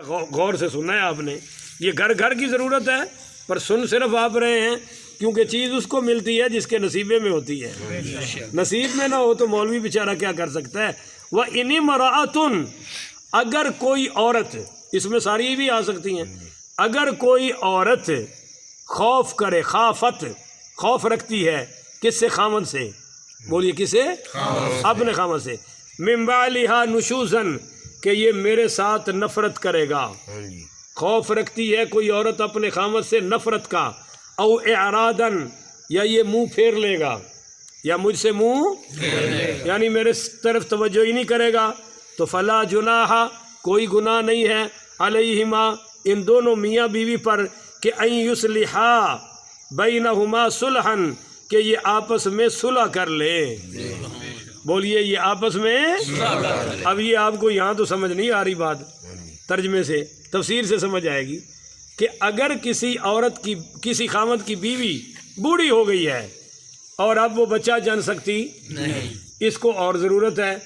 غور سے سننا ہے آپ نے، یہ گھر گھر کی ضرورت ہے، پر سن صرف آپ رہے ہیں کیونکہ چیز اس کو ملتی ہے جس کے نصیبے میں ہوتی ہے، نصیب میں نہ ہو تو مولوی بیچارہ کیا کر سکتا ہے۔ وَإِنِ امْرَأَةٌ، اگر کوئی عورت، اس میں ساری بھی آ سکتی ہیں، اگر کوئی عورت خوف کرے، خافت، خوف رکھتی ہے، کس سے؟ خامن سے، بولیے کس سے؟ اپنے خامن سے، من بعلها نشوزن، کہ یہ میرے ساتھ نفرت کرے گا، خوف رکھتی ہے کوئی عورت اپنے خامن سے نفرت کا، او اعرادن، یا یہ منہ پھیر لے گا، یا مجھ سے منہ یعنی میرے طرف توجہ ہی نہیں کرے گا، تو فلا جناح، کوئی گناہ نہیں ہے، علیہما، ان دونوں میاں بیوی پر، کہ ان یصلحا بینہما صلحا، کہ یہ آپس میں صلح کر لے، بولیے یہ آپس میں۔ اب یہ آپ کو یہاں تو سمجھ نہیں آ رہی بات، ترجمے سے تفسیر سے سمجھ آئے گی کہ اگر کسی عورت کی، کسی خامد کی بیوی بوڑھی ہو گئی ہے اور اب وہ بچہ جن سکتی نہیں، اس کو اور ضرورت ہے،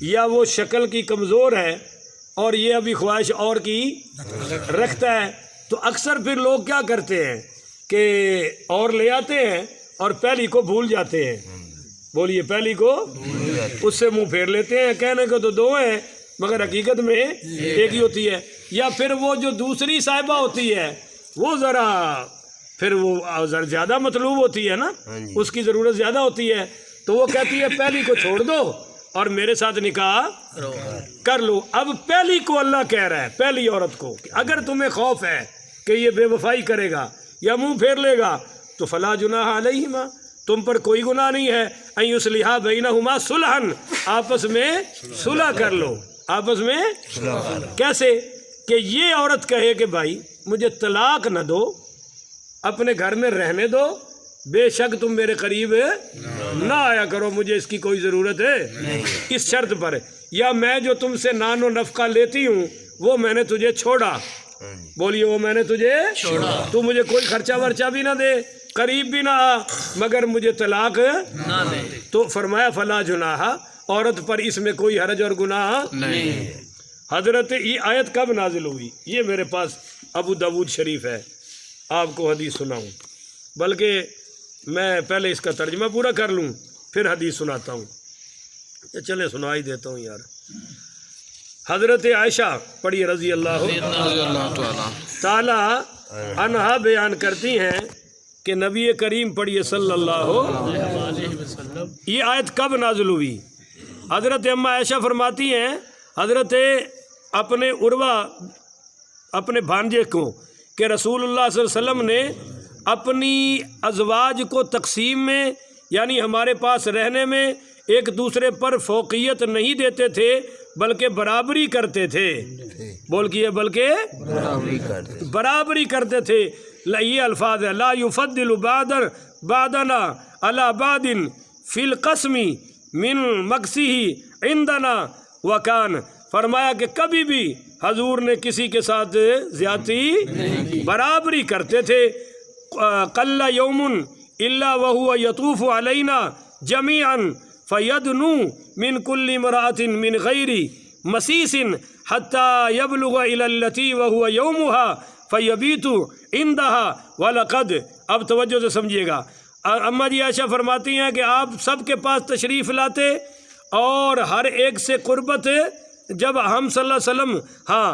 یا وہ شکل کی کمزور ہے اور یہ ابھی خواہش اور کی رکھتا ہے، تو اکثر پھر لوگ کیا کرتے ہیں کہ اور لے آتے ہیں اور پہلی کو بھول جاتے ہیں، بولیے پہلی کو اس سے منہ پھیر لیتے ہیں، کہنے کو تو دو ہیں مگر حقیقت میں ایک ہی ہوتی ہے، یا پھر وہ جو دوسری صاحبہ ہوتی ہے وہ ذرا پھر وہ ذرا زیادہ مطلوب ہوتی ہے نا، اس کی ضرورت زیادہ ہوتی ہے، تو وہ کہتی ہے پہلی کو چھوڑ دو اور میرے ساتھ نکاح کر لو۔ اب پہلی کو اللہ کہہ رہا ہے، پہلی عورت کو، کہ اگر تمہیں خوف ہے کہ یہ بے وفائی کرے گا یا منہ پھیر لے گا تو فلا جناح علیہما، تم پر کوئی گناہ نہیں ہے، ان یصلحا بینہما صلحا، آپس میں صلح کر لو، آپس میں کیسے؟ کہ یہ عورت کہے کہ بھائی مجھے طلاق نہ دو، اپنے گھر میں رہنے دو، بے شک تم میرے قریب نہ آیا کرو، مجھے اس کی کوئی ضرورت ہے اس شرط پر، یا میں جو تم سے نان و نفقہ لیتی ہوں وہ میں نے تجھے چھوڑا، بولیے وہ میں نے تجھے چھوڑا، تو مجھے کوئی خرچہ ورچہ بھی نہ دے، قریب بھی نہ آ، مگر مجھے طلاق نہ دے، تو فرمایا فلا جناح، عورت پر اس میں کوئی حرج اور گناہ نہیں۔ حضرت یہ آیت کب نازل ہوئی؟ یہ میرے پاس ابو داود شریف ہے، آپ کو حدیث سناؤں، بلکہ میں پہلے اس کا ترجمہ پورا کر لوں پھر حدیث سناتا ہوں، چلے سنا ہی دیتا ہوں یار۔ حضرت عائشہ پڑھی رضی اللہ تعالی عنہا بیان کرتی ہیں کہ نبی کریم پڑھیے صلی اللہ علیہ وسلم، یہ آیت کب نازل ہوئی؟ حضرت اماں عائشہ فرماتی ہیں حضرت اپنے عروہ، اپنے بھانجے کو، کہ رسول اللہ صلی اللہ علیہ وسلم نے اپنی ازواج کو تقسیم میں، یعنی ہمارے پاس رہنے میں ایک دوسرے پر فوقیت نہیں دیتے تھے بلکہ برابری کرتے تھے، بول کیے بلکہ برابری کرتے تھے، یہ الفاظ ہے لا یفضل بعدنا علی بعد فی القسم من مقصہ عندنا وکان، فرمایا کہ کبھی بھی حضور نے کسی کے ساتھ زیادتی، برابری کرتے تھے، قل یوم الا وهو یطوف علینا جمیعا فیدنو من کل امرأۃ من غیر مسیس حتی یبلغ الی التی وهو یومها فیبیت عندها ولقد، اب توجہ سے سمجھیے گا، اماں جی عائشہ فرماتی ہیں کہ آپ سب کے پاس تشریف لاتے اور ہر ایک سے قربت، جب ہم صلی اللہ علیہ وسلم، ہاں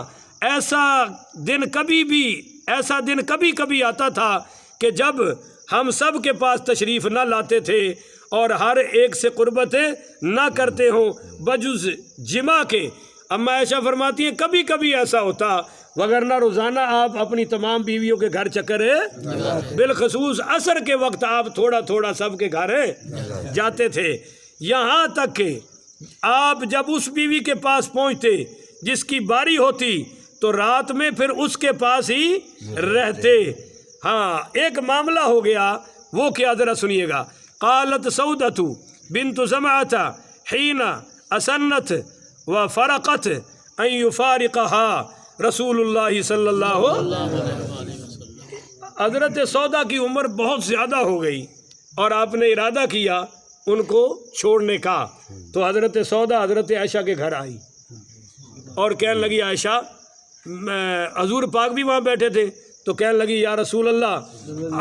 ایسا دن کبھی کبھی آتا تھا کہ جب ہم سب کے پاس تشریف نہ لاتے تھے اور ہر ایک سے قربت نہ کرتے ہوں بجز جمع کے، اماں عائشہ فرماتی ہیں کبھی کبھی ایسا ہوتا، وگرنہ روزانہ آپ اپنی تمام بیویوں کے گھر چکر بالخصوص عصر کے وقت آپ تھوڑا تھوڑا سب کے گھر جاتے تھے، یہاں تک کہ آپ جب اس بیوی کے پاس پہنچتے جس کی باری ہوتی تو رات میں پھر اس کے پاس ہی رہتے۔ ہاں ایک معاملہ ہو گیا، وہ کیا ذرا سنیے گا، قالت سودۃ بنت زمعۃ حین اسنت وفرقت ان یفارقها رسول اللہ صلی اللہ علیہ وسلم، حضرت سودا کی عمر بہت زیادہ ہو گئی اور آپ نے ارادہ کیا ان کو چھوڑنے کا، تو حضرت سودا حضرت عائشہ کے گھر آئی اور کہنے لگی عائشہ حضور پاک بھی وہاں بیٹھے تھے تو کہنے لگی یا رسول اللہ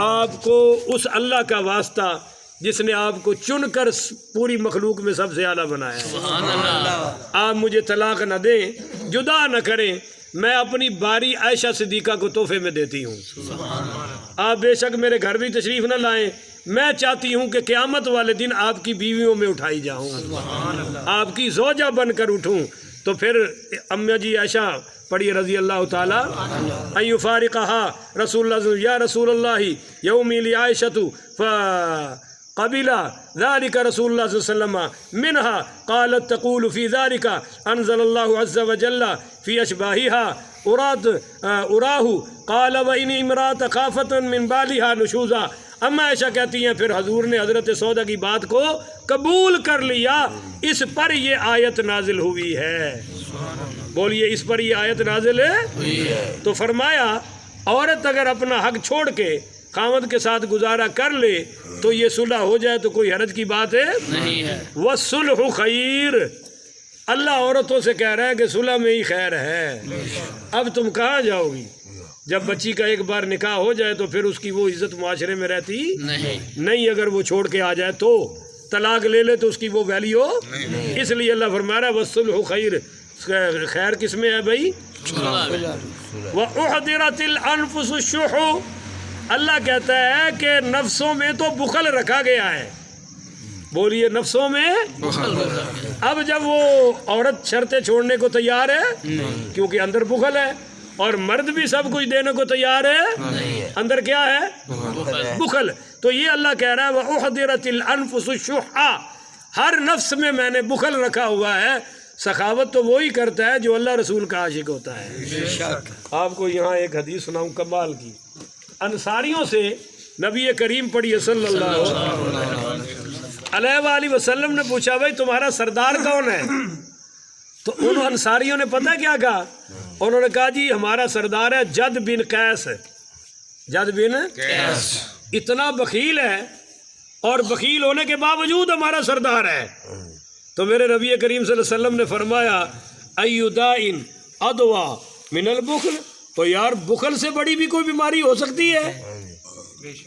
آپ کو اس اللہ کا واسطہ جس نے آپ کو چن کر پوری مخلوق میں سب سے اعلیٰ بنایا ہے، آپ مجھے طلاق نہ دیں، جدا نہ کریں، میں اپنی باری عائشہ صدیقہ کو تحفے میں دیتی ہوں، آپ بے شک میرے گھر بھی تشریف نہ لائیں، میں چاہتی ہوں کہ قیامت والے دن آپ کی بیویوں میں اٹھائی جاؤں، آپ کی زوجہ بن کر اٹھوں۔ تو پھر امیہ جی عائشہ پڑھی رضی اللہ تعالیٰ ان یفارقہا رسول اللہ یا رسول اللہ یومی لعائشۃ فقبل ذلك رسول اللہ صلی اللہ علیہ وسلم منها قالت تقول في ذلك انزل الله عز وجل في اشباهها اراه قال وان امرأة خافت من بالها نشوزا۔ اما عائشہ کہتی ہیں پھر حضور نے حضرت سودا کی بات کو قبول کر لیا، اس پر یہ آیت نازل ہوئی ہے۔ بولیے اس پر یہ آیت نازل ہے؟ تو فرمایا عورت اگر اپنا حق چھوڑ کے خاوند کے ساتھ گزارا کر لے تو یہ صلح ہو جائے تو کوئی حرج کی بات ہے نہیں ہے۔ والصلح خیر، اللہ عورتوں سے کہہ رہا ہے کہ صلح میں ہی خیر ہے۔ اب تم کہاں جاؤ گی؟ جب بچی کا ایک بار نکاح ہو جائے تو پھر اس کی وہ عزت معاشرے میں رہتی نہیں، اگر وہ چھوڑ کے آ جائے تو طلاق لے لے تو اس کی وہ ویلیو اس لیے اللہ فرما رہا ہے والصلح خیر، خیر کس میں ہے بھائی؟ وَأُحْضِرَتِ الْأَنفُسُ الشُّحُ، اللہ کہتا ہے کہ نفسوں میں تو بخل رکھا گیا ہے۔ بولیے نفسوں میں اب جب وہ عورت شرطیں چھوڑنے کو تیار ہے کیونکہ اندر بخل ہے، اور مرد بھی سب کچھ دینے کو تیار ہے، اندر کیا ہے؟ بخل۔ تو یہ اللہ کہہ رہا ہے وَأُحْضِرَتِ الْأَنفُسُ الشُّحَّ، ہر نفس میں میں نے بخل رکھا ہوا ہے۔ سخاوت تو وہی کرتا ہے جو اللہ رسول کا عاشق ہوتا ہے۔ آپ کو یہاں ایک حدیث سناؤں کمال کی۔ انصاریوں سے نبی کریم پڑھی صلی اللہ علیہ وآلہ وسلم نے پوچھا بھائی تمہارا سردار کون ہے؟ تو ان انصاریوں نے پتہ کیا کہا؟ انہوں نے کہا جی ہمارا سردار ہے جد بن قیس، جد بن قیس، اتنا بخیل ہے اور بخیل ہونے کے باوجود ہمارا سردار ہے۔ تو میرے نبی کریم صلی اللہ علیہ وسلم نے فرمایا ای داء ادوا من البخل، تو یار بخل سے بڑی بھی کوئی بیماری ہو سکتی ہے؟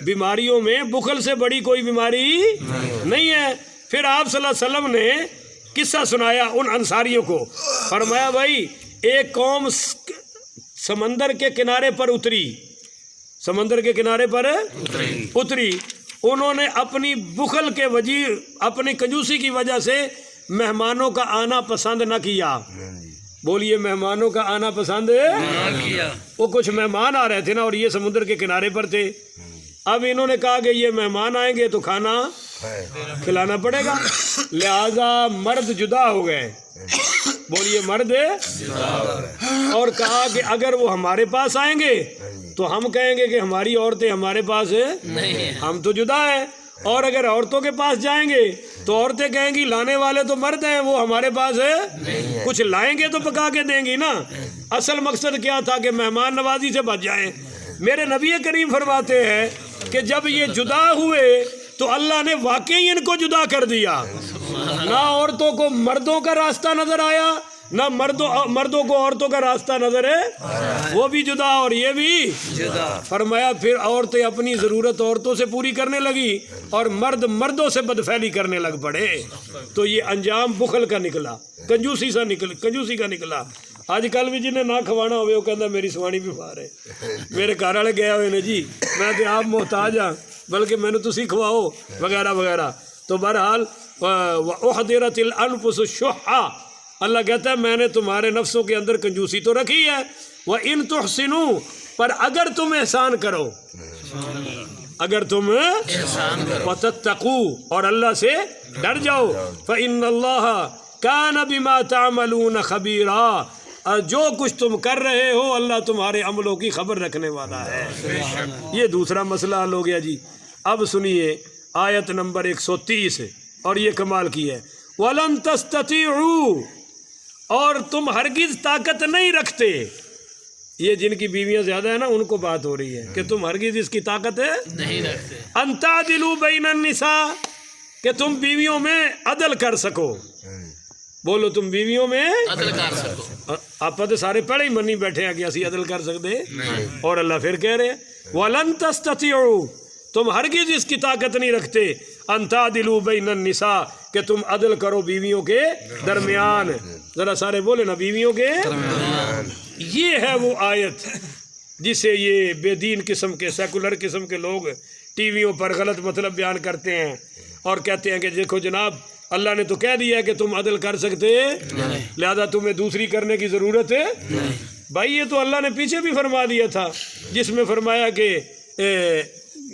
بیماریوں میں بخل سے بڑی کوئی بیماری نہیں ہے۔ پھر آپ صلی اللہ علیہ وسلم نے قصہ سنایا ان انصاریوں کو، فرمایا بھائی ایک قوم سمندر کے کنارے پر اتری، سمندر کے کنارے پر اتری، انہوں نے اپنی بخل کے وجہ، اپنی کنجوسی کی وجہ سے مہمانوں کا آنا پسند نہ کیا۔ بولیے مہمانوں کا آنا پسند کیا۔ وہ کچھ مہمان آ رہے تھے نا اور یہ سمندر کے کنارے پر تھے، اب انہوں نے کہا کہ یہ مہمان آئیں گے تو کھانا کھلانا پڑے گا، لہذا مرد جدا ہو گئے۔ بولیے مرد، اور کہا کہ اگر وہ ہمارے پاس آئیں گے تو ہم کہیں گے کہ ہماری عورتیں ہمارے پاس ہیں، ہم تو جدا ہیں، اور اگر عورتوں کے پاس جائیں گے تو عورتیں کہیں گی لانے والے تو مرد ہیں، وہ ہمارے پاس ہے، کچھ لائیں گے تو پکا کے دیں گی نا۔ اصل مقصد کیا تھا کہ مہمان نوازی سے بچ جائیں۔ میرے نبی کریم فرماتے ہیں کہ جب یہ جدا ہوئے تو اللہ نے واقعی ان کو جدا کر دیا، نہ عورتوں کو مردوں کا راستہ نظر آیا، نہ مردوں کو عورتوں کا راستہ نظر ہے، وہ بھی جدا اور یہ بھی جدا۔ فرمایا پھر عورتیں اپنی ضرورت عورتوں سے پوری کرنے لگی اور مرد مردوں سے بدفعلی کرنے لگ پڑے، تو یہ انجام بخل کا نکلا، کنجوسی کا نکلا۔ اج کل بھی جنہیں نہ کھوانا ہوئے وہ کہتا میری سوانی بیمار ہے، میرے گھر والے گئے ہوئے نے جی میں تو آپ محتاج ہاں بلکہ میں نے تسی کھواؤ وغیرہ وغیرہ۔ تو بہرحال وَأُحْضِرَتِ الْأَنفُسُ الشُّحَّ، اللہ کہتا ہے میں نے تمہارے نفسوں کے اندر کنجوسی تو رکھی ہے، وَإِن تُحْسِنُوا، پر اگر تم احسان کرو، اگر تم وَتَتَّقُوا، اور اللہ سے ڈر جاؤ، فَإِنَّ اللَّهَ كَانَ بِمَا تَعْمَلُونَ خَبِيرًا، اور جو کچھ تم کر رہے ہو اللہ تمہارے عملوں کی خبر رکھنے والا ہے۔ یہ دوسرا مسئلہ حل ہو گیا جی۔ اب سنیے آیت نمبر 130، اور یہ کمال کی ہے، وَلَن تَسْتَطِيعُوا، اور تم ہرگز طاقت نہیں رکھتے، یہ جن کی بیویاں زیادہ ہیں نا ان کو بات ہو رہی ہے کہ تم ہرگز اس کی طاقت نہیں رکھتے، ان تعدلوا بین النساء، کہ تم بیویوں میں عدل کر سکو، بولو تم بیویوں میں عدل کر سکو. آپ تو سارے پہلے ہی منی بیٹھے ہیں کہ اسی عدل کر سکتے. اور اللہ پھر کہہ رہے وَلَن تَسْتَطِيعُوا تم ہرگز اس کی طاقت نہیں رکھتے ان تعدلوا بین النساء کہ تم عدل کرو بیویوں کے درمیان. ذرا سارے بولے نا بیویوں کے درمیان. یہ ہے وہ آیت جسے یہ بے دین قسم کے سیکولر قسم کے لوگ ٹی ویوں پر غلط مطلب بیان کرتے ہیں اور کہتے ہیں کہ دیکھو جناب اللہ نے تو کہہ دیا ہے کہ تم عدل کر سکتے لہذا تمہیں دوسری کرنے کی ضرورت ہے. بھائی یہ تو اللہ نے پیچھے بھی فرما دیا تھا جس میں فرمایا کہ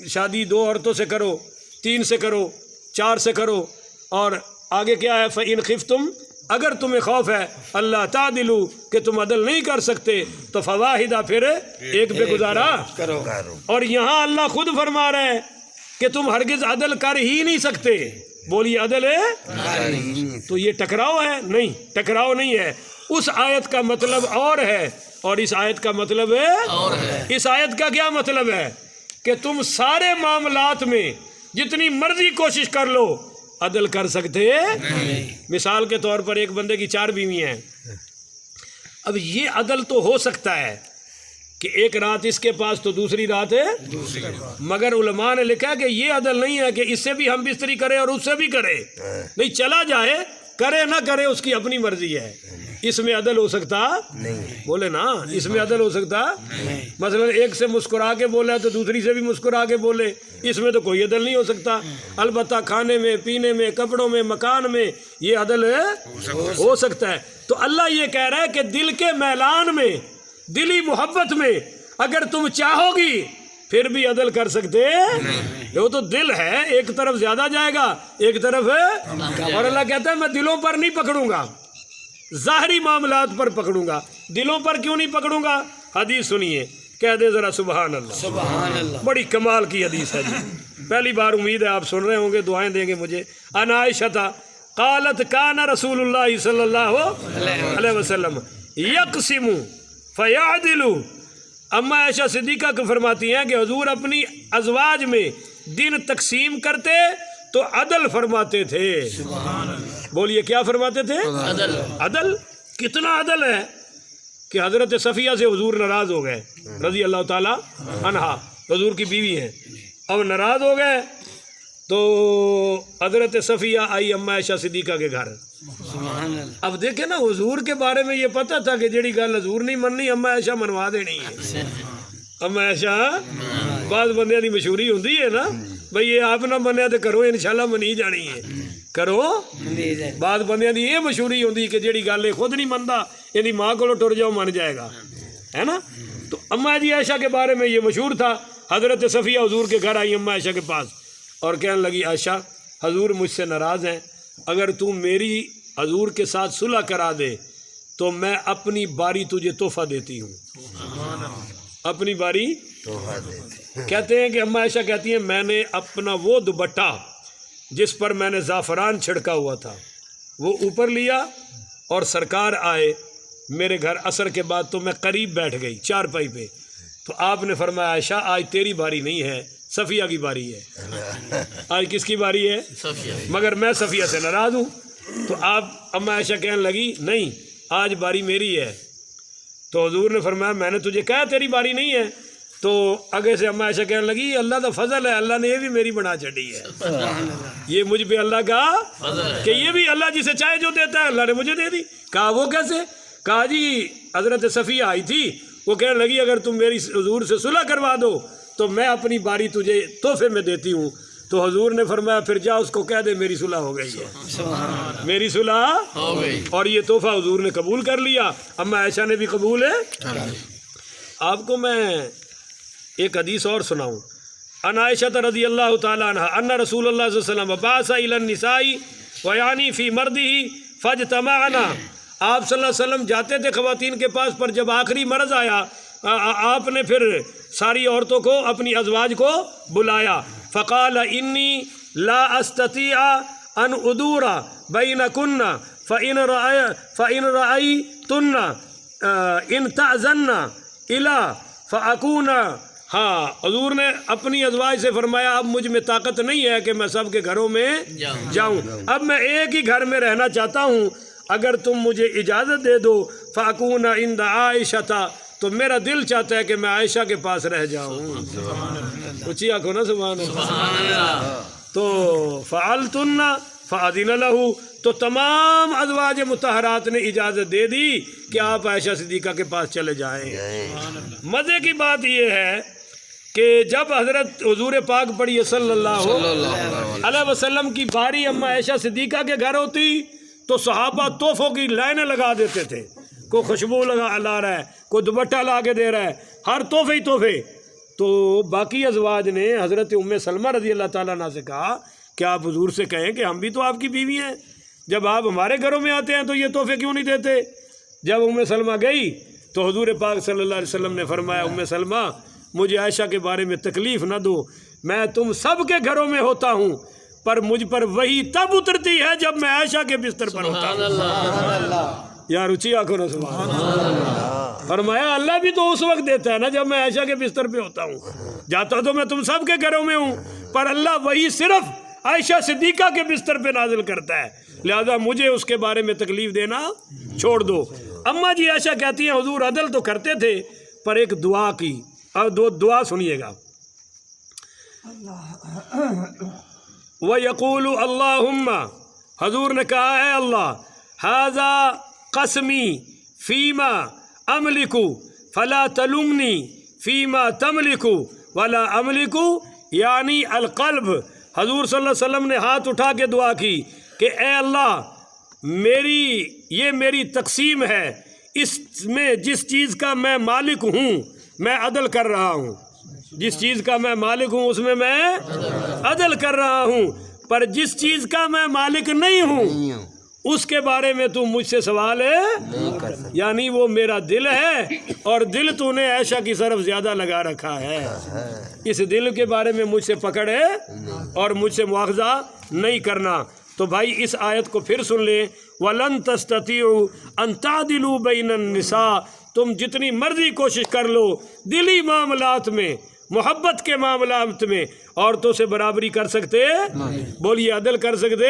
شادی 2 عورتوں سے کرو، 3 سے کرو، 4 سے کرو. اور آگے کیا ہے فَإِنْ خِفْتُمْ اگر تمہیں خوف ہے اللہ تعدلوا کہ تم عدل نہیں کر سکتے تو فواحدہ پھر ایک پہ گزارا کرو. اور یہاں اللہ خود فرما رہے ہیں کہ تم ہرگز عدل کر ہی نہیں سکتے. بولیے عدل ہے تو یہ ٹکراؤ ہے؟ نہیں، ٹکراؤ نہیں ہے. اس آیت کا مطلب اور ہے اور اس آیت کا مطلب ہے. اس آیت کا کیا مطلب ہے کہ تم سارے معاملات میں جتنی مرضی کوشش کر لو عدل کر سکتے. مثال کے طور پر ایک بندے کی 4 بیویاں ہیں. اب یہ عدل تو ہو سکتا ہے کہ ایک رات اس کے پاس تو دوسری رات ہے مگر علماء نے لکھا کہ یہ عدل نہیں ہے کہ اس سے بھی ہم بستری کریں اور اس سے بھی کریں. نہیں، چلا جائے کرے نہ کرے اس کی اپنی مرضی ہے. اس میں عدل ہو سکتا نہیں. بولے نا اس میں عدل ہو سکتا مثلا ایک سے مسکرا کے بولا تو دوسری سے بھی مسکرا کے بولے، اس میں تو کوئی عدل نہیں ہو سکتا. البتہ کھانے میں، پینے میں، کپڑوں میں، مکان میں یہ عدل ہو سکتا ہے. تو اللہ یہ کہہ رہا ہے کہ دل کے میلان میں، دلی محبت میں اگر تم چاہو گی پھر بھی عدل کر سکتے. وہ تو دل ہے، ایک طرف زیادہ جائے گا ایک طرف ہے. اور اللہ کہتا ہے میں دلوں پر نہیں پکڑوں گا، ظاہری معاملات پر پکڑوں گا. دلوں پر کیوں نہیں پکڑوں گا؟ حدیث سنیے، کہہ دے ذرا سبحان اللہ. سبحان اللہ. بڑی کمال کی حدیث ہے جی. پہلی بار امید ہے آپ سن رہے ہوں گے، دعائیں دیں گے مجھے. ان عائشہ قالت کان رسول اللہ صلی اللہ علیہ وسلم یقسم فیعدل. اما عائشہ صدیقہ کو فرماتی ہیں کہ حضور اپنی ازواج میں دن تقسیم کرتے تو عدل فرماتے تھے. بولیے کیا فرماتے تھے؟ عدل. کتنا عدل ہے کہ حضرت صفیہ سے حضور ناراض ہو گئے رضی اللہ تعالی عنہا، حضور کی بیوی ہیں. اب ناراض ہو گئے تو حضرت صفیہ آئی اما عائشہ صدیقہ کے گھر. اب دیکھیں نا حضور کے بارے میں یہ پتہ تھا کہ جڑی گل حضور نہیں مننی اما عائشہ منوا دینی ہے. اما عائشہ بعض بندیاں دی مشہوری ہوندی ہے نا بھئی یہ آپ نہ منیا تو کرو انشاءاللہ منی جانی ہے کرو. بعض بندیاں دی یہ مشہوری ہوندی کہ جڑی گل خود نہیں مندا یہ ماں کو ٹر جاؤ من جائے گا، ہے نا. تو اما جی عائشہ کے بارے میں یہ مشہور تھا. حضرت صفیہ حضور کے گھر آئی اما عائشہ کے پاس اور کہنے لگی عائشہ حضور مجھ سے ناراض ہیں، اگر تم میری حضور کے ساتھ صلح کرا دے تو میں اپنی باری تجھے تحفہ دیتی ہوں. اپنی باری کہتے ہیں کہ اما عائشہ کہتی ہیں میں نے اپنا وہ دوپٹہ جس پر میں نے زعفران چھڑکا ہوا تھا وہ اوپر لیا اور سرکار آئے میرے گھر عصر کے بعد تو میں قریب بیٹھ گئی چارپائی پہ. تو آپ نے فرمایا عائشہ آج تیری باری نہیں ہے صفیہ کی باری ہے. آج کس کی باری ہے؟ صفیہ. مگر میں صفیہ سے ناراض ہوں. تو آپ اما عائشہ کہنے لگی نہیں آج باری میری ہے. تو حضور نے فرمایا میں نے تجھے کہا تیری باری نہیں ہے. تو آگے سے اما عائشہ کہنے لگی اللہ کا فضل ہے، اللہ نے یہ بھی میری بنا چڑھی ہے. یہ مجھ پہ اللہ کا کہ یہ بھی اللہ جسے چاہے جو دیتا ہے اللہ نے مجھے دے دی. کہا وہ کیسے؟ کہا جی حضرت صفیہ آئی تھی وہ کہنے لگی اگر تم میری حضور سے صلح کروا دو تو میں اپنی باری تجھے تحفے میں دیتی ہوں. تو حضور نے فرمایا پھر جا اس کو کہہ دے میری صلح ہو گئی ہے، میری صلح ہو گئی. اور یہ تحفہ حضور نے قبول کر لیا، اما عائشہ نے بھی قبول ہے. آپ کو میں ایک حدیث اور سناؤں. ان عائشہ رضی اللہ تعالی عنہ ان رسول اللہ صلی اللہ علیہ وسلم بعث الی النساء ویعنی فی مرضه فاجتمعنا. آپ صلی اللہ علیہ وسلم جاتے تھے خواتین کے پاس، پر جب آخری مرض آیا آپ نے پھر ساری عورتوں کو اپنی ازواج کو بلایا. فقال انی لا استطیع ان ادور بینکن فإن رأیتن ان تعزن الی فاکون. ہاں حضور نے اپنی ازواج سے فرمایا اب مجھ میں طاقت نہیں ہے کہ میں سب کے گھروں میں جاؤں، اب میں ایک ہی گھر میں رہنا چاہتا ہوں. اگر تم مجھے اجازت دے دو فاکون عند عائشہ تو میرا دل چاہتا ہے کہ میں عائشہ کے پاس رہ جاؤں. اونچی آنکھوں نا سبحان اللہ. تو فعلتن فاذن له تو تمام ازواج مطہرات نے اجازت دے دی کہ آپ عائشہ صدیقہ کے پاس چلے جائیں. مزے کی بات یہ ہے کہ جب حضرت حضور پاک پڑھی صلی اللہ علیہ وسلم کی باری اما عائشہ صدیقہ کے گھر ہوتی تو صحابہ تحفوں کی لائنیں لگا دیتے تھے. کوئی خوشبو لا رہا ہے, کوئی دوپٹہ لا کے دے رہا ہے, ہر تحفے ہی تحفے. تو باقی ازواج نے حضرت ام سلمہ رضی اللہ تعالیٰ عنہ سے کہا کہ آپ حضور سے کہیں کہ ہم بھی تو آپ کی بیوی ہیں, جب آپ ہمارے گھروں میں آتے ہیں تو یہ تحفے کیوں نہیں دیتے. جب ام سلمہ گئی تو حضور پاک صلی اللہ علیہ وسلم نے فرمایا ام سلمہ مجھے عائشہ کے بارے میں تکلیف نہ دو, میں تم سب کے گھروں میں ہوتا ہوں پر مجھ پر وہی تب اترتی ہے جب میں عائشہ کے بستر پر ہوتا ہوں. یار اونچی آنکھوں نے سبحان اللہ. فرمایا اللہ بھی تو اس وقت دیتا ہے نا جب میں عائشہ کے بستر پہ ہوتا ہوں, جاتا تو میں تم سب کے گھروں میں ہوں پر اللہ وہی صرف عائشہ صدیقہ کے بستر پہ نازل کرتا ہے, لہذا مجھے اس کے بارے میں تکلیف دینا چھوڑ دو. اماں جی عائشہ کہتی ہیں حضور عدل تو کرتے تھے پر ایک دعا کی, اور دعا سنیے گا. وَيَقُولُ اللَّهُمَّ حضور نے کہا ہے اللہ هَذَا قسمی فیما املکو فلا تلومنی فیما تملکو ولا املکو یعنی القلب. حضور صلی اللہ علیہ وسلم نے ہاتھ اٹھا کے دعا کی کہ اے اللہ یہ میری تقسیم ہے, اس میں جس چیز کا میں مالک ہوں میں عدل کر رہا ہوں, جس چیز کا میں مالک ہوں اس میں عدل کر رہا ہوں, پر جس چیز کا میں مالک نہیں ہوں اس کے بارے میں تو مجھ سے سوال ہے, یعنی وہ میرا دل ہے اور دل تو نے عائشہ کی طرف زیادہ لگا رکھا ہے, اس دل کے بارے میں مجھ سے پکڑ ہے اور مجھ سے مواخذہ نہیں کرنا. تو بھائی اس آیت کو پھر سن لیں, وَلَن تَسْتَطِيعُوا أَن تَعْدِلُوا بَيْنَ النِّسَاءِ تم جتنی مرضی کوشش کر لو دلی معاملات میں, محبت کے معاملات میں عورتوں سے برابری کر سکتے بولیے عدل کر سکتے.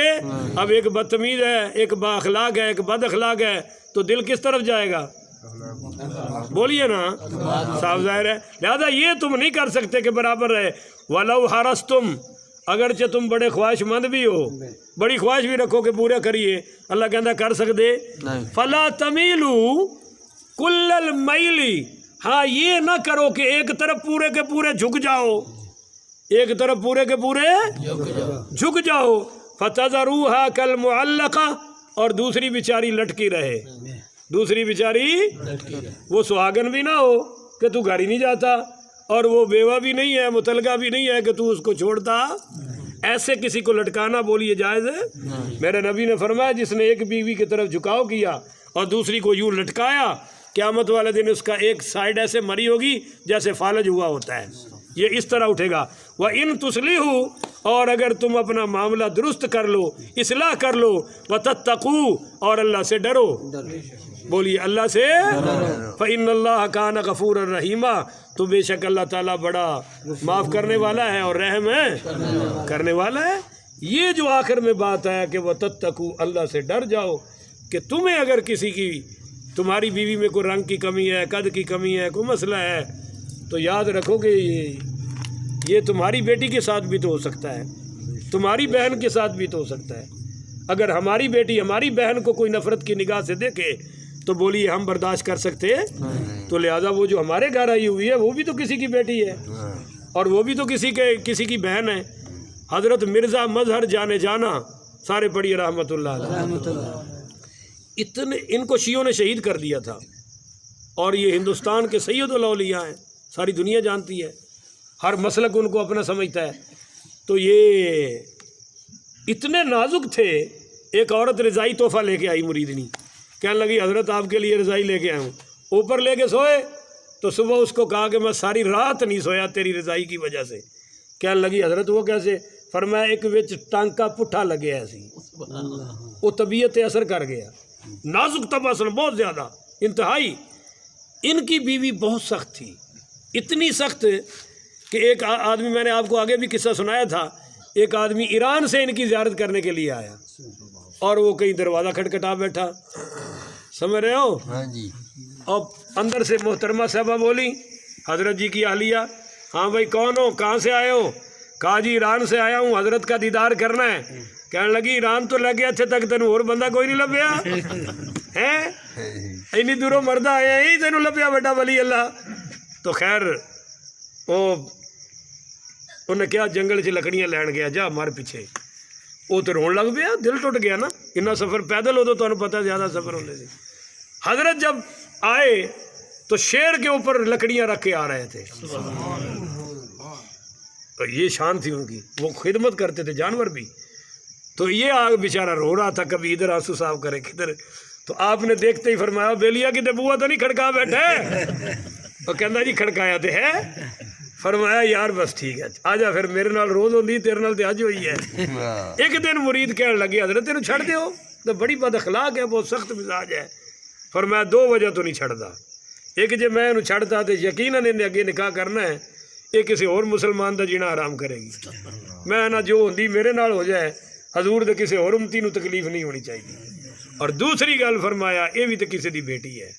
اب ایک بدتمیز ہے, ایک با اخلاق ہے, ایک بد اخلاق ہے, تو دل کس طرف جائے گا بولیے نا, صاف ظاہر ہے. لہذا یہ تم نہیں کر سکتے کہ برابر رہے. وَلَوْ حَرَصْتُمْ اگرچہ تم بڑے خواہش مند بھی ہو, بڑی خواہش بھی رکھو کہ پورا کریے, اللہ کہتا کر سکتے. فَلَا تَمِيلُوا كُلَّ الْمَيْلِ ہاں یہ نہ کرو کہ ایک طرف پورے کے پورے جھک جاؤ, ایک طرف پورے کے پورے جھک جاؤ. فَتَذَرُوهَا كَالْمُعَلَّقَةِ اور دوسری بیچاری لٹکی رہے, دوسری بیچاری وہ سہاگن بھی نہ ہو کہ تو گھر ہی نہیں جاتا, اور وہ بیوہ بھی نہیں ہے, متعلقہ بھی نہیں ہے کہ تو اس کو چھوڑتا. ایسے کسی کو لٹکانا بولیے جائز ہے؟ میرے نبی نے فرمایا جس نے ایک بیوی کی طرف جھکاؤ کیا اور دوسری کو یوں لٹکایا, قیامت والے دن اس کا ایک سائڈ ایسے مری ہوگی جیسے فالج ہوا ہوتا ہے, یہ اس طرح اٹھے گا. وَإِن تُصْلِحُوا اور اگر تم اپنا معاملہ درست کر لو, اصلاح کر لو, وَتَتَّقُوا اور اللہ سے ڈرو, بولیے اللہ سے, فَإِنَّ اللَّهَ كَانَ غَفُورًا رَحِيمًا تو بے شک اللہ تعالیٰ بڑا معاف کرنے والا ہے اور رحم ہے کرنے والا ہے. یہ جو آخر میں بات ہے کہ وَتَتَّقُوا اللہ سے ڈر جاؤ, کہ تمہیں اگر کسی کی تمہاری بیوی میں کوئی رنگ کی کمی ہے, قد کی کمی ہے, کوئی مسئلہ ہے, تو یاد رکھو کہ یہ تمہاری بیٹی کے ساتھ بھی تو ہو سکتا ہے, تمہاری بہن کے ساتھ بھی تو ہو سکتا ہے. اگر ہماری بیٹی ہماری بہن کو کوئی نفرت کی نگاہ سے دیکھے تو بولیے ہم برداشت کر سکتے, تو لہٰذا وہ جو ہمارے گھر آئی ہوئی ہے وہ بھی تو کسی کی بیٹی ہے اور وہ بھی تو کسی کی بہن ہے. حضرت مرزا مظہر جانے جانا سارے پڑھیے رحمۃ اللہ علیہ, اتنے ان کو شیعوں نے شہید کر دیا تھا, اور یہ ہندوستان کے سید الاولیاء ہیں, ساری دنیا جانتی ہے, ہر مسلک ان کو اپنا سمجھتا ہے. تو یہ اتنے نازک تھے, ایک عورت رضائی تحفہ لے کے آئی مریدنی, کہنے لگی حضرت آپ کے لیے رضائی لے کے آیا ہوں. اوپر لے کے سوئے تو صبح اس کو کہا کہ میں ساری رات نہیں سویا تیری رضائی کی وجہ سے. کہنے لگی حضرت وہ کیسے؟ فرمایا ایک وچ ٹانکا پٹھا لگے ایسی, وہ طبیعت اثر کر گیا, نازک طبع اصل بہت زیادہ انتہائی. ان کی بیوی بہت سخت تھی, اتنی سخت کہ ایک آدمی, میں نے آپ کو آگے بھی قصہ سنایا تھا, ایک آدمی ایران سے ان کی زیارت کرنے کے لیے آیا, اور وہ کہیں دروازہ کھٹکھٹا بیٹھا، سمجھ رہے ہو؟ ہاں جی، اور اندر سے محترمہ صاحبہ بولی حضرت جی کی اہلیہ، ہاں بھائی کون ہو، کہاں سے آئے ہو؟ کہا جی ایران سے آیا ہوں، حضرت کا دیدار کرنا ہے۔ کہنے لگی ایران تو لگے اچھے تک تینوں اور بندہ کوئی نہیں لبیا ہے، اینی دوروں مردہ آیا ہی تینوں لبیا بیٹا ولی اللہ۔ تو خیر وہ انہیں کیا جنگل چ لکڑیاں لین گیا، جا مار پیچھے، وہ تو رون لگ پیا، دل ٹوٹ گیا نا، اتنا سفر پیدل ہو تو تمہیں پتہ زیادہ سفر ہونے سے۔ حضرت جب آئے تو شیر کے اوپر لکڑیاں رکھ کے آ رہے تھے، تو یہ شان تھی ان کی، وہ خدمت کرتے تھے جانور بھی۔ تو یہ آگ بیچارہ رو رہا تھا، کبھی ادھر آنسو صاف کرے کدھر، تو آپ نے دیکھتے ہی فرمایا بیلیا کی بوا تو نہیں کھڑکا بیٹھے؟ وہ کہنا جی کھڑکایا تو ہے۔ فرمایا یار بس ٹھیک ہے، آ جا پھر میرے نال روز ہوندی، تیرے نال تے اج ہوئی ہے۔ ایک دن مرید کہنے لگے حضرت تینوں چھڑ دیو، تو بڑی بد اخلاق ہے، بہت سخت مزاج ہے۔ فرمایا 2 وجہ تو نہیں چھڑدا، ایک جے میں انہوں چھڑتا تو یقیناً انہیں اگے نکاح کرنا ہے، یہ کسی اور مسلمان دا جینا حرام کرے گی، میں نہ جو ہوندی میرے نال ہو جائے، حضور دے کسی اور امتی نو تکلیف نہیں ہونی چاہیے۔ اور دوسری گل فرمایا یہ بھی تو کسی دی بیٹی ہے،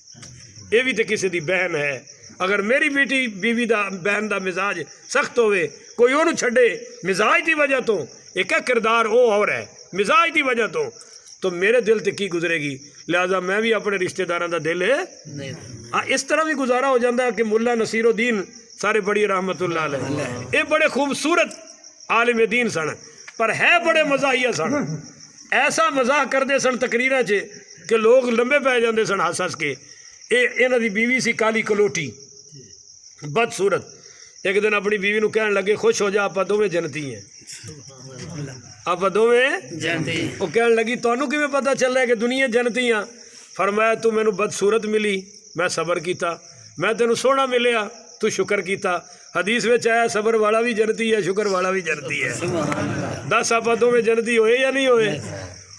یہ بھی تو کسی دی بہن ہے، اگر میری بیٹی بیوی دا بہن دا مزاج سخت ہوئے، کوئی انہوں چھڑے مزاج دی وجہ تو، ایک ہے کردار او اور ہے، مزاج دی وجہ تو میرے دل تے کی گزرے گی، لہذا میں بھی اپنے رشتہ داراں دا دل ہے اس طرح بھی گزارا ہو جاتا ہے کہ ملا نصیر الدین سارے بڑی رحمت اللہ علیہ، یہ بڑے خوبصورت عالم دین سن، پر ہے بڑے مزاحیہ سن، ایسا مزاح کرتے سن تقریراں چ کہ لوگ لمبے پی جاندے سن ہس ہس کے۔ انہاں دی بیوی سی کالی کلوٹی، بدصورت۔ ایک دن اپنی بیوی نو کہنے لگے خوش ہو جا آپ دوویں جنتی ہیں، آپ دوویں جنتی۔ وہ کہنے لگی تانوں کیویں پتہ چلا ہے کہ دنیا جنتی ہیں؟ فرمایا تو مینوں بدصورت ملی، میں صبر کیتا، میں تینوں سوہنا ملیا، تو شکر کیتا۔ حدیث میں آیا صبر والا بھی جنتی ہے، شکر والا بھی جنتی ہے۔ 10 آپ دوویں جنتی ہوئے یا نہیں ہوئے؟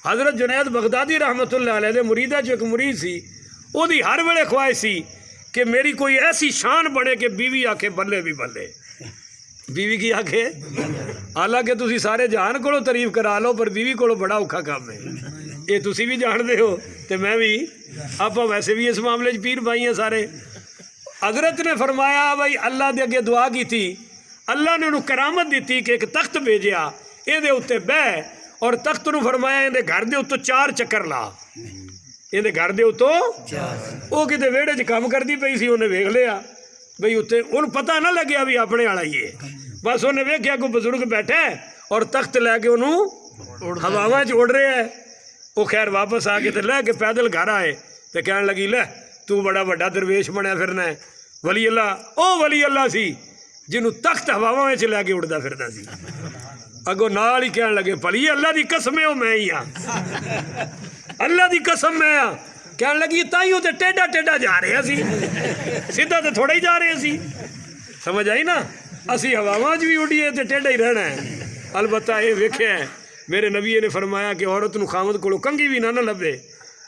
حضرت جنید بغدادی رحمت اللہ علیہ دے مریدہ جو ایک مرید سی، وہ دی ہر ویلے خواہش سی کہ میری کوئی ایسی شان بڑھے کہ بیوی آکھے بلے بھی بلے، بیوی کی آکھے، حالانکہ تسی سارے جہان کو تعریف کرا لو پر بیوی کو بڑا اوکھا کام ہے، یہ تسی بھی جان دے ہو تے میں بھی، آپ ویسے بھی اس معاملے پیر بھائی ہیں سارے۔ حضرت نے فرمایا بھائی اللہ دے اگے دعا کی تھی، اللہ نے انہوں کرامت دیتی کہ ایک تخت بھیجیا، یہ دے اتے بہ، اور تخت نو فرمایا یہ گھر دے اتو 4 چکر لا، یہ گھر دے اتو وہ کتے ویڑے چ کام کرتی پئی سی، انہیں ویکھ لیا بھئی اتنے انہوں پتہ نہ لگیا بھی اپنے والا ہی ہے، بس انہیں ویکھیا کوئی بزرگ بیٹھا ہے اور تخت لے کے انہوں ہواواں چ اڑ رہے ہے۔ وہ خیر واپس آ کے لے کے پیدل گھر آئے تو کہنے لگی لے تو بڑا بڑا درویش بنیا پھرنا ہے، ولی اللہ او ولی اللہ سی جنہوں تخت ہواواں چ لے کے اڑدا پھردا سی۔ اگو نال ہی کہنے لگے بھلی اللہ دی قسم ہے میں ہی ہاں، اللہ دی قسم میں ہاں۔ کہنے لگی تائیوں تے ٹیڈا ٹیڈا جا رہے سی، سیدھا تے تھوڑا ہی جا رہے سی، سمجھ آئی نا؟ اسی ہواواں بھی اڑیے تے ٹیڈا ہی رہنا ہے۔ البتہ یہ ویکھیا ہے میرے نبی نے فرمایا کہ عورت نو خامد کولو کنگھی بھی نہ لبے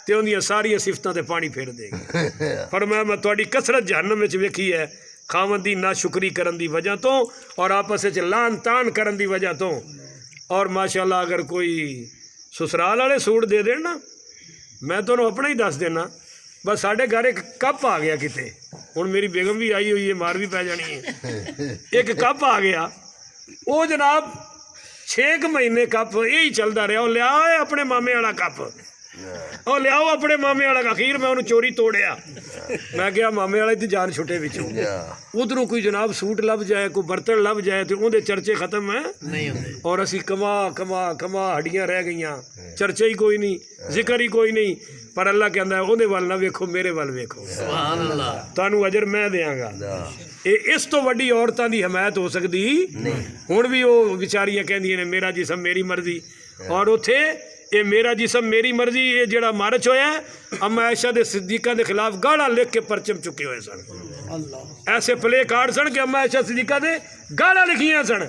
تے اندیاں ساری صفتاں تے پانی پھیر دے گی۔ فرمایا میں تہاڈی کثرت جہنم وچ ویکھی ہے، خامد دی ناشکری کرن دی وجہ تو اور آپس وچ لان تان کرن دی وجہ تو۔ اور ماشاءاللہ اگر کوئی سسرال والے سوٹ دے دین نا، میں تمہیں اپنا ہی دس دینا، بس ساڈے گھر ایک کپ آ گیا کتے، ہن میری بیگم بھی آئی ہوئی ہے مار بھی پی جانی ہے، ایک کپ آ گیا، وہ جناب 6 مہینے کپ یہی چلتا رہا، وہ لیا اپنے مامے والا کپ، وہ لیاؤ اپنے مامے والا، اخیر میں انہوں چوری توڑیا، میں کہا مامے والا دی جان چھٹے بچوں، ادھروں کوئی جناب سوٹ لب جائے، کوئی برتن لب جائے تو اندر چرچے ختم ہیں، اور اسی کما کما کما ہڈیاں رہ گئیاں، چرچے ہی کوئی نہیں، ذکر ہی کوئی نہیں، پر اللہ کہندا ہے اندے وال نہ ویکھو میرے وال ویکھو، تانوں اجر میں دیاں گا۔ اس تو وڈی عورتاں دی حمایت ہو سکتی ہن بھی وہ بیچاریاں کہندیاں نے میرا جسم میری مرضی، اور اتھے یہ میرا جسم میری مرضی، یہ جڑا مارچ ہویا ہے اما عائشہ دے صدیقہ دے خلاف گاڑا لکھ کے پرچم چکے ہوئے سن، ایسے پلے کارڈ سن کہ اما عائشہ صدیقہ دے گاڑا لکھیاں سن،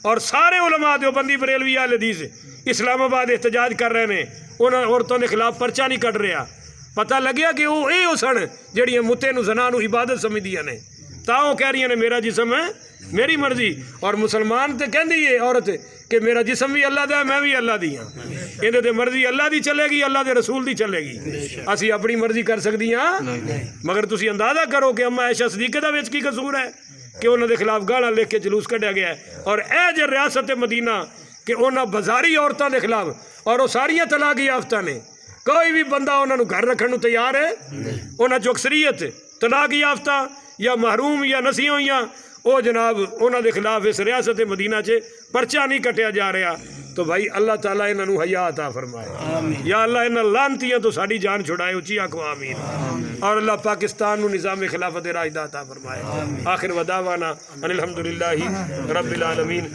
اور سارے علماء دیوبندی بریلوی اہل حدیث اسلام آباد احتجاج کر رہے ہیں، انہاں عورتوں کے خلاف پرچہ نہیں کٹ رہا، پتہ لگیا کہ وہ یہ سن جڑیاں متے نو زنا نو عبادت سمجھدیاں نے، تاں وہ کہہ رہی ہیں میرا جسم ہے میری مرضی. اور مسلمان تے کہندی ہے عورت کہ میرا جسم بھی اللہ دا ہے میں بھی اللہ دی ہاں. یہ تے مرضی اللہ دی چلے گی اللہ دے رسول دی چلے گی. اسی اپنی مرضی کر سکتی ہاں مگر تسی اندازہ کرو کہ اما عائشہ صدیقہ دا وچ کی قصور ہے کہ انہوں دے خلاف گالاں لکھ کے جلوس کڈیا گیا ہے. اور اے جے ریاست مدینہ کہ انہاں بازاری عورتاں دے خلاف اور وہ ساریاں طلاق یافتہ نے کوئی بھی بندہ انہاں نو گھر رکھن نو تیار ہے. انہاں جو اکثریت طلاق یافتہ یا محروم یا نسی ہوئیاں وہ جناب انہاں دے خلاف اس ریاست مدینہ چ پرچہ نہیں کٹیا جا رہا. تو بھائی اللہ تعالیٰ انہاں نو حیا عطا فرمائے. یا اللہ انہاں لعنتیاں تو ساڈی جان چھڑائے. اچھی آکھو آمین. اور اللہ پاکستان نو نظام خلافت راشدہ عطا فرمائے. آخر ودعوانا ان الحمدللہ رب العالمین.